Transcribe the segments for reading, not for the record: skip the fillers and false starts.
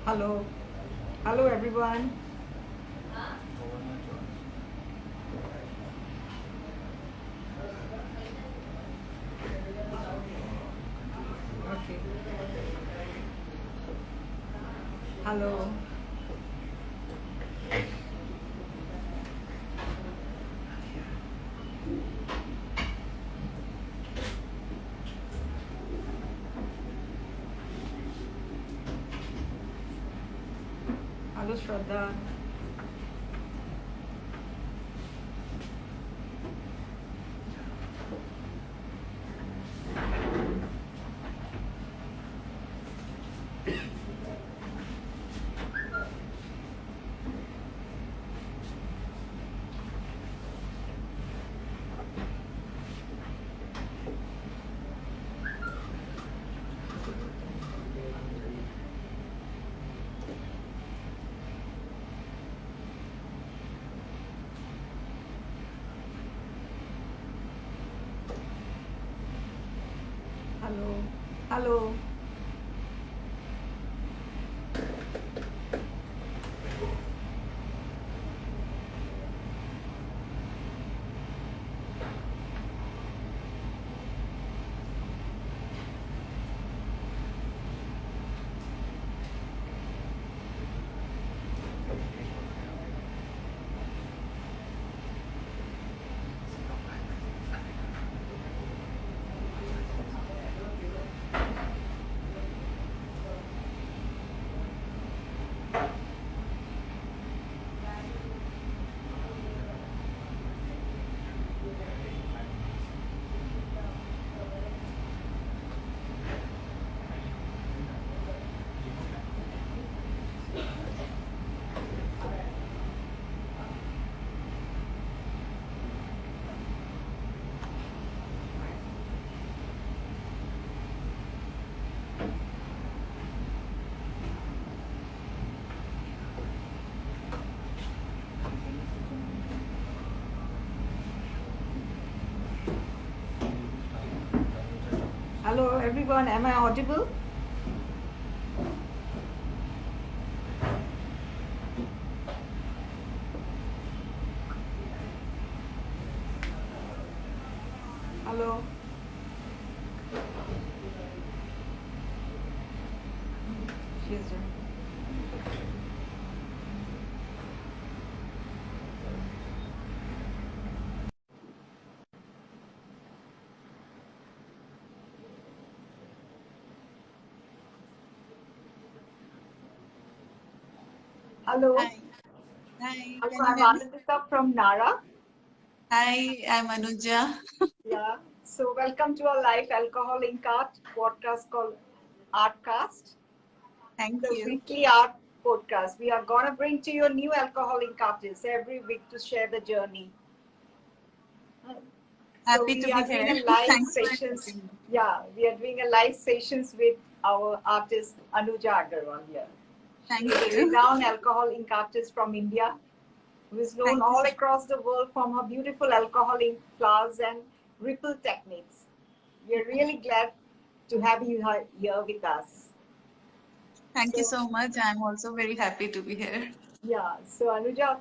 Hello, hello everyone. Okay. Hello, hello Shraddha. Hello, hello. Hello everyone. Am I audible? Hello. She's doing. Hello. Hi, hi, Hello, can you I'm hear me? Anandita from Nara. Hi, I'm Anuja. Yeah. So welcome to our live alcohol in art podcast called Artcast, Thank the you. weekly art podcast. We are gonna bring to you a new alcoholic artists every week to share the journey. So Happy we to be are doing here. a live Thanks for sessions. inviting me. Yeah, we are doing a live sessions with our artist Anuja Agarwal here. She Thank is a you. renowned alcohol ink artist from India who is known Thank you all so across the world from her beautiful alcohol ink flowers and ripple techniques. We are really glad to have you here with us. Thank you So so much. I'm also very happy to be here. yeah, so Anuja,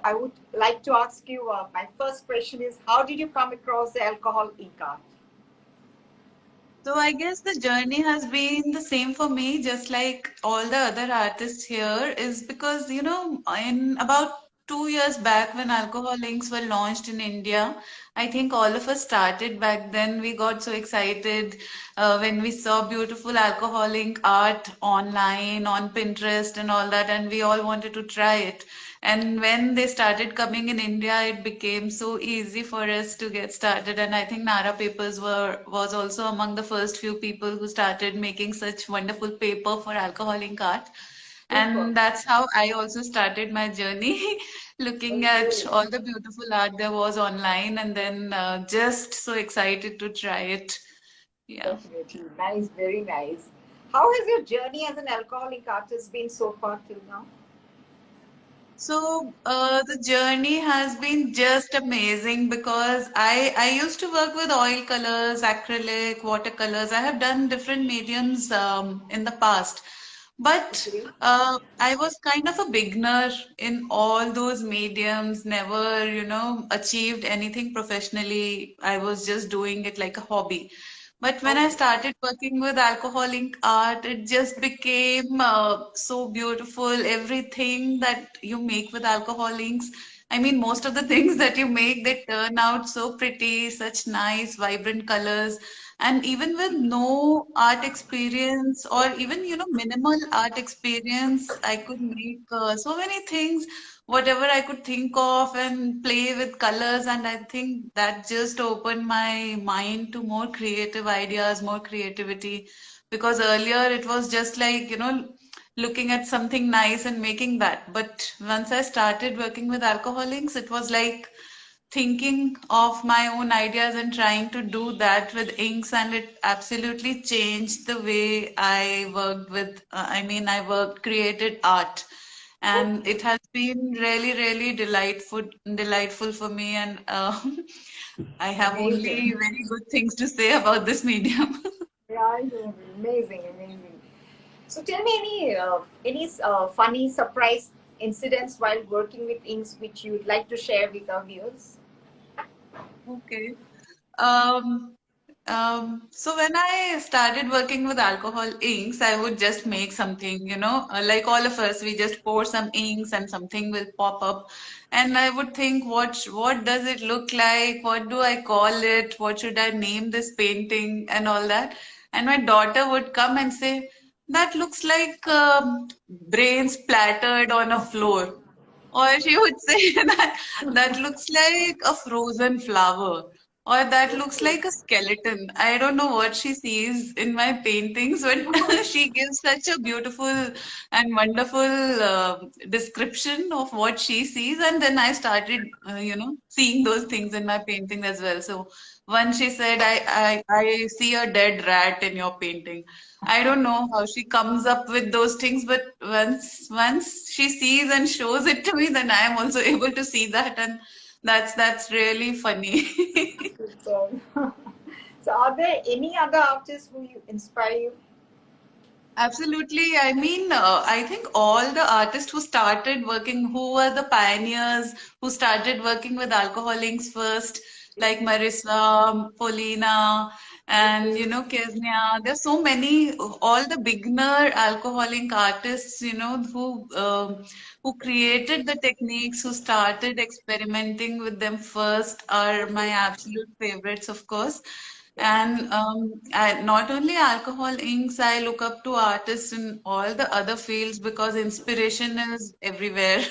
I would like to ask you. My first question is, how did you come across the alcohol ink art? So I guess the journey has been the same for me, just like all the other artists here, is because, in about 2 years back when alcohol links were launched in India, I think all of us started back then. We got so excited when we saw beautiful alcohol link art online on Pinterest and all that, and we all wanted to try it. And when they started coming in India, it became so easy for us to get started. And I think Nara Papers was also among the first few people who started making such wonderful paper for alcoholic art. Super. And that's how I also started my journey, looking at Okay. all the beautiful art there was online, and then just so excited to try it. Yeah. Definitely. Nice, very nice. How has your journey as an alcoholic artist been so far till now? So the journey has been just amazing because I used to work with oil colors, acrylic, watercolors. I have done different mediums in the past. But Okay. I was kind of a beginner in all those mediums, never, achieved anything professionally. I was just doing it like a hobby. But when I Okay. started working with alcohol ink art, it just became so beautiful. Everything that you make with alcohol inks, I mean, most of the things that you make, they turn out so pretty, such nice, vibrant colors. And even with no art experience or even, minimal art experience, I could make so many things, whatever I could think of and play with colors. And I think that just opened my mind to more creative ideas, more creativity. Because earlier it was just like, looking at something nice and making that. But once I started working with alcoholics, it was like thinking of my own ideas and trying to do that with inks, and it absolutely changed the way I worked with, I worked, created art. And Okay. it has been really, really delightful for me. And I have Amazing. only very good things to say about this medium. Right. Amazing. Amazing. So tell me any funny surprise incidents while working with inks which you would like to share with our viewers. Okay. Um, so when I started working with alcohol inks, I would just make something, like all of us, we just pour some inks and something will pop up. And I would think, what does it look like? What do I call it? What should I name this painting and all that? And my daughter would come and say, that looks like brains splattered on a floor. Or she would say that looks like a frozen flower. Or that looks like a skeleton. I don't know what she sees in my paintings, but she gives such a beautiful and wonderful description of what she sees. And then I started, seeing those things in my painting as well. So once she said, I see a dead rat in your painting. I don't know how she comes up with those things, but once she sees and shows it to me, then I am also able to see that, and that's really funny. So, so are there any other artists who you inspire you? Absolutely. I mean, I think all the artists who started working, who were the pioneers, who started working with alcohol inks first, like Marissa, Paulina, and Okay. Keznia. There's so many, all the beginner alcohol ink artists, who created the techniques, who started experimenting with them first, are my absolute favorites, of course. And not only alcohol inks, I look up to artists in all the other fields because inspiration is everywhere.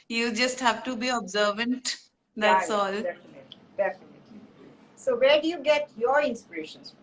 You just have to be observant. Yeah, That's yeah, all. definitely, definitely. So where do you get your inspirations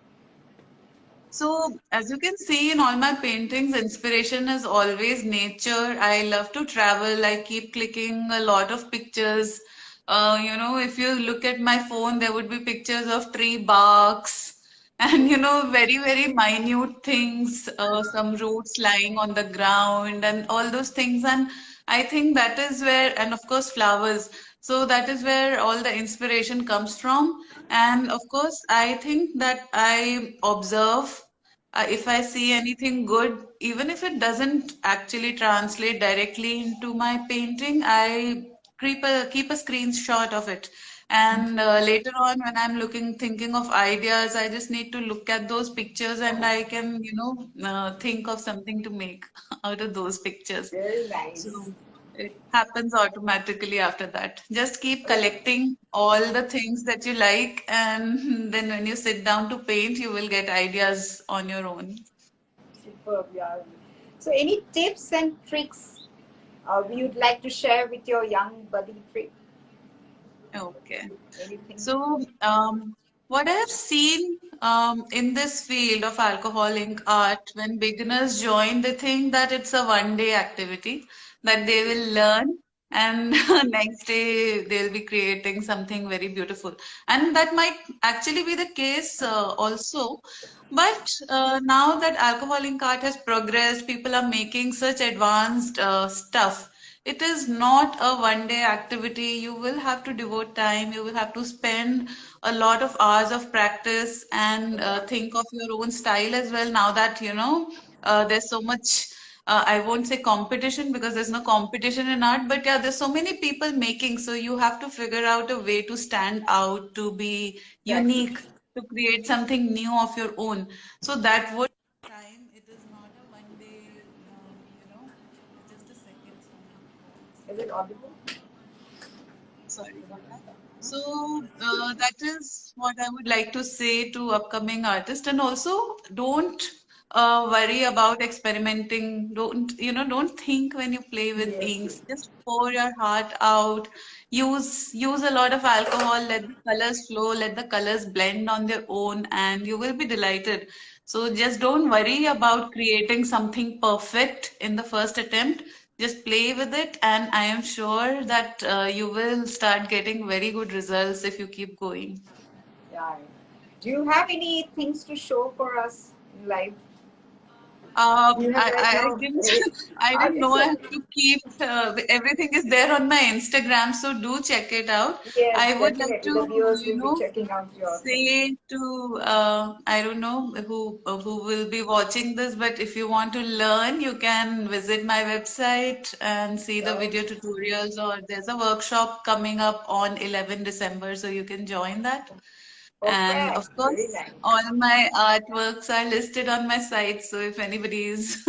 So, as you can see in all my paintings, inspiration is always nature. I love to travel. I keep clicking a lot of pictures. If you look at my phone, there would be pictures of tree barks and, very, very minute things, some roots lying on the ground and all those things. And I think that is where, and of course, flowers. So that is where all the inspiration comes from. And of course, I think that I observe if I see anything good, even if it doesn't actually translate directly into my painting, I keep a screenshot of it. And later on, when I'm thinking of ideas, I just need to look at those pictures and I can, think of something to make out of those pictures. from? Very nice. So it happens automatically after that. Just keep collecting all the things that you like, and then when you sit down to paint, you will get ideas on your own. Superb, yeah. So any tips and tricks we would like to share with your young budding trick? Okay. Anything? So, what I have seen in this field of alcoholic art, when beginners join, they think that it's a one-day activity that they will learn, and next day they'll be creating something very beautiful. And that might actually be the case also. But now that alcoholic art has progressed, people are making such advanced stuff. It is not a one day activity. You will have to devote time. You will have to spend a lot of hours of practice and Yeah. think of your own style as well. Now that, there's so much. I won't say competition because there's no competition in art, but yeah, there's so many people making, so you have to figure out a way to stand out, to be Exactly. unique, to create something new of your own. So that would time. It is not a one day, just a second. Is it audible? Sorry about that. So that is what I would like to say to upcoming artists, and also don't worry about experimenting. Don't think when you play with Yes, yes. inks. Just pour your heart out. Use a lot of alcohol. Let the colors flow. Let the colors blend on their own, and you will be delighted. So just don't worry about creating something perfect in the first attempt. Just play with it, and I am sure that you will start getting very good results if you keep going. Yeah. Do you have any things to show for us in life? You have right I now didn't I didn't know it's I have to keep everything is there on my Instagram, so do check it out. yes, I would like definitely. to, The viewers you will be know, checking out your things. say to I don't know who will be watching this, but if you want to learn, you can visit my website and see the Oh, video tutorials, or there's a workshop coming up on 11 December, so you can join that. And perfect. of Very course, nice. all my artworks are listed on my site, so if anybody is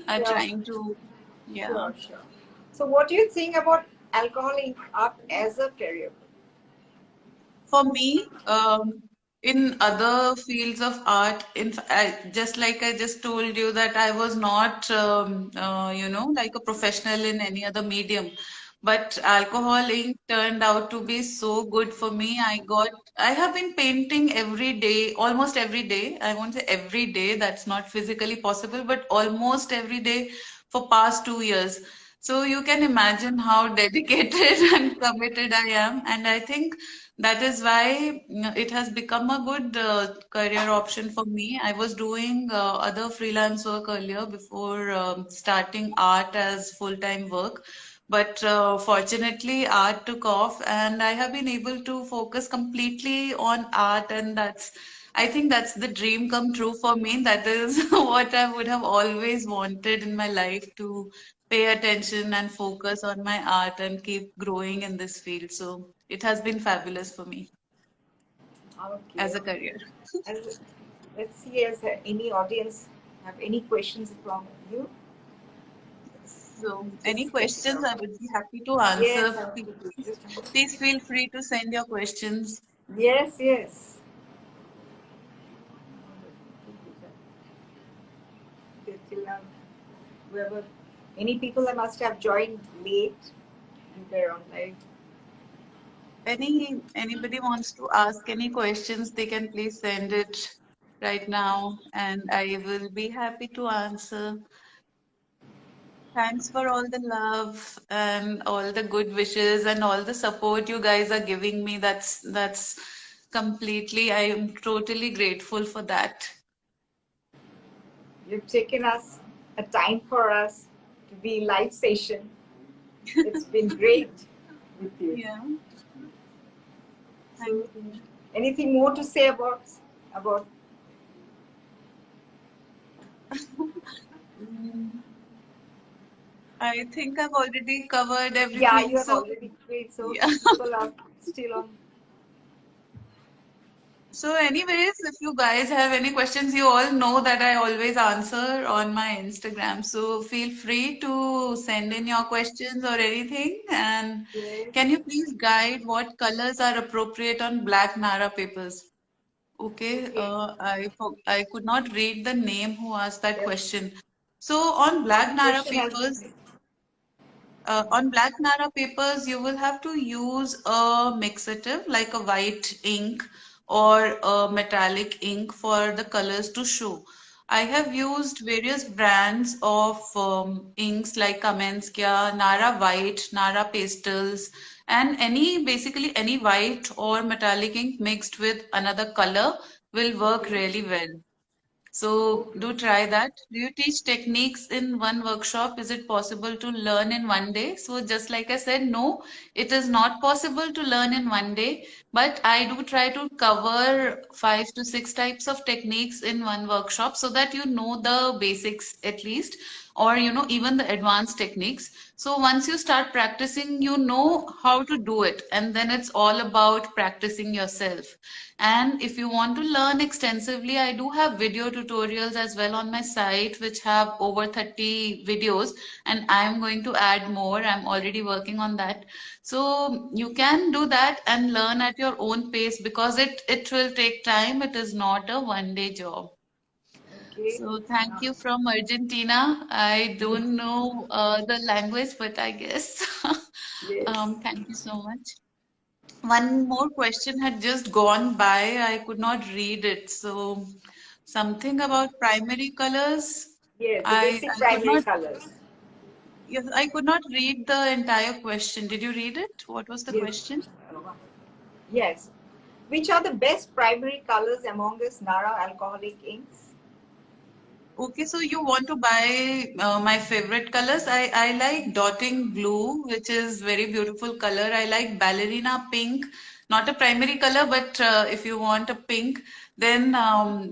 are Sure, trying to, yeah. sure, sure. So, what do you think about alcohol in art as a career? For me, in other fields of art, just like I just told you that I was not, like a professional in any other medium. But alcohol ink turned out to be so good for me. I have been painting every day, almost every day. I won't say every day, that's not physically possible, but almost every day for past 2 years. So you can imagine how dedicated and committed I am. And I think that is why it has become a good career option for me. I was doing other freelance work earlier before starting art as full-time work. But fortunately, art took off, and I have been able to focus completely on art, and I think that's the dream come true for me. That is what I would have always wanted in my life, to pay attention and focus on my art and keep growing in this field. So it has been fabulous for me Okay, as a okay. career. And let's see, as any audience have any questions from you, So, any just let me questions, know. I would be happy to Yes, answer. I want to do just a minute. Please feel free to send your questions. Yes, yes. Okay, till now, whoever, any people that must have joined late, you were on live. Anybody wants to ask any questions, they can please send it right now, and I will be happy to answer. Thanks for all the love and all the good wishes and all the support you guys are giving me. That's completely, I am totally grateful for that. You've taken us a time for us to be live session. It's been great with you. Yeah, thank So, you. anything more to say about? Mm, I think I've already covered Yeah, you everything. have So, already great. So yeah. people are still on. So, anyways, if you guys have any questions, you all know that I always answer on my Instagram. So, feel free to send in your questions or anything. And Yes. can you please guide what colors are appropriate on black Nara papers? Okay, Okay. I could not read the name who asked that Yes. question. So, on black One Nara question has been papers, made. on black Nara papers, you will have to use a mixative like a white ink or a metallic ink for the colors to show. I have used various brands of inks like Kamenskia, Nara White, Nara Pastels, and basically any white or metallic ink mixed with another color will work Okay. really well. So do Okay. try that. Do you teach techniques in one workshop? Is it possible to learn in one day? So just like I said, no, it is not possible to learn in one day, but I do try to cover 5 to 6 types of techniques in one workshop so that you know the basics at least, or even the advanced techniques. So once you start practicing, you know how to do it, and then it's all about practicing yourself. And if you want to learn extensively, I do have video tutorials as well on my site, which have over 30 videos, and I'm going to add more. I'm already working on that. So you can do that and learn at your own pace because it will take time. It is not a one-day job. Okay. So thank you from Argentina. I don't know the language, but I guess. Yes. Thank you so much. One more question had just gone by. I could not read it. So something about primary colors. Yes, the I basic could primary not, colors. yes, I could not read the entire question. Did you read it? What was the Yes. question? Yes. Which are the best primary colors among us Nara alcoholic inks? Okay, so you want to buy my favorite colors. I like dotting blue, which is very beautiful color. I like ballerina pink, not a primary color, but if you want a pink, then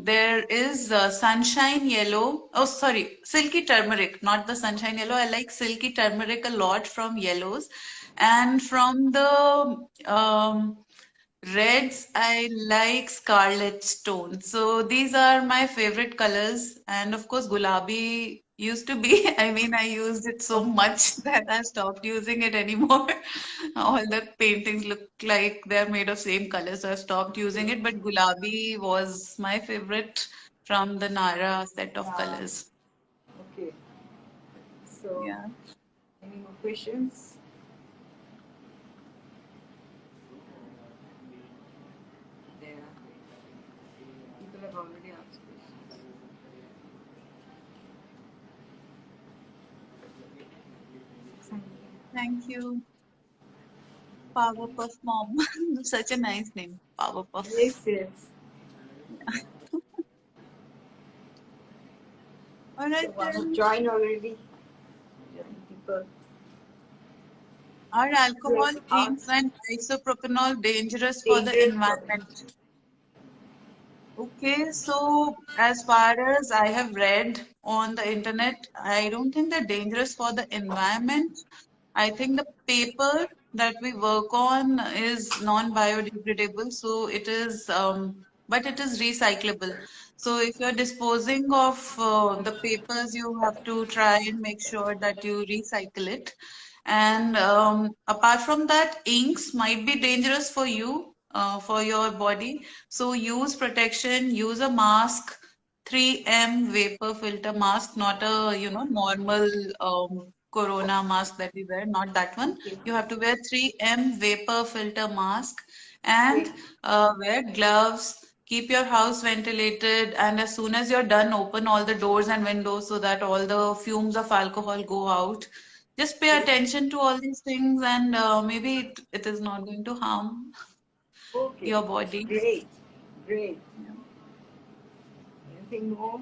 there is sunshine yellow. Oh, sorry, silky turmeric, not the sunshine yellow. I like silky turmeric a lot from yellows. And from the reds, I like scarlet stone. So these are my favorite colors. And of course, gulabi used to be. I mean, I used it so much that I stopped using it anymore. All the paintings look like they're made of same color, so I stopped using Okay. it. But gulabi was my favorite from the Nara set of Uh, colors. okay. So, Yeah. any more questions? There. People have already asked questions. Thank you. Powerpuff Mom. Such a nice name. Powerpuff. Yes, yes. All So right one have then. joined already. Join people. Are alcohol, Yes, are inks, and isopropanol dangerous for the dangerous for environment? Okay, so as far as I have read on the internet, I don't think they're dangerous for the environment. I think the paper that we work on is non-biodegradable, so it is, but it is recyclable. So if you're disposing of the papers, you have to try and make sure that you recycle it. And apart from that, inks might be dangerous for you, for your body. So use protection, use a mask, 3M vapor filter mask, not a, normal corona mask that we wear, not that one. okay. You have to wear 3M vapor filter mask and Okay. wear gloves. Keep your house ventilated, and as soon as you're done, open all the doors and windows so that all the fumes of alcohol go out. Just pay Okay. attention to all these things, and maybe it is not going to harm Okay. your body. Great. Great. Yeah. Anything more?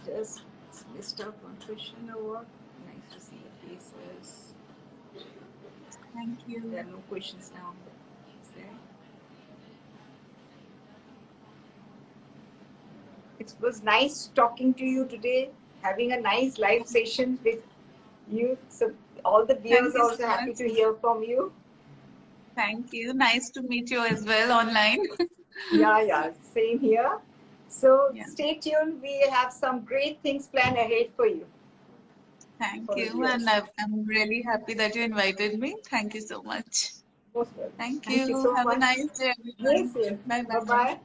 Just missed out one question or what? Nice to see your faces. Thank There you. are no questions now. Is there? It was nice talking to you today, having a nice live session with you. So all the Thank viewers you are so also happy much. to hear from you. Thank you. Nice to meet you as well online. Yeah, yeah, same here. So Yeah. stay tuned. We have some great things planned ahead for you, Thank for the you. And viewers. I'm really happy that you invited me. Thank you so much. Most welcome. Thank Thank you you. so Have a much. nice day, Yes, everyone. yes. Bye Bye bye. bye.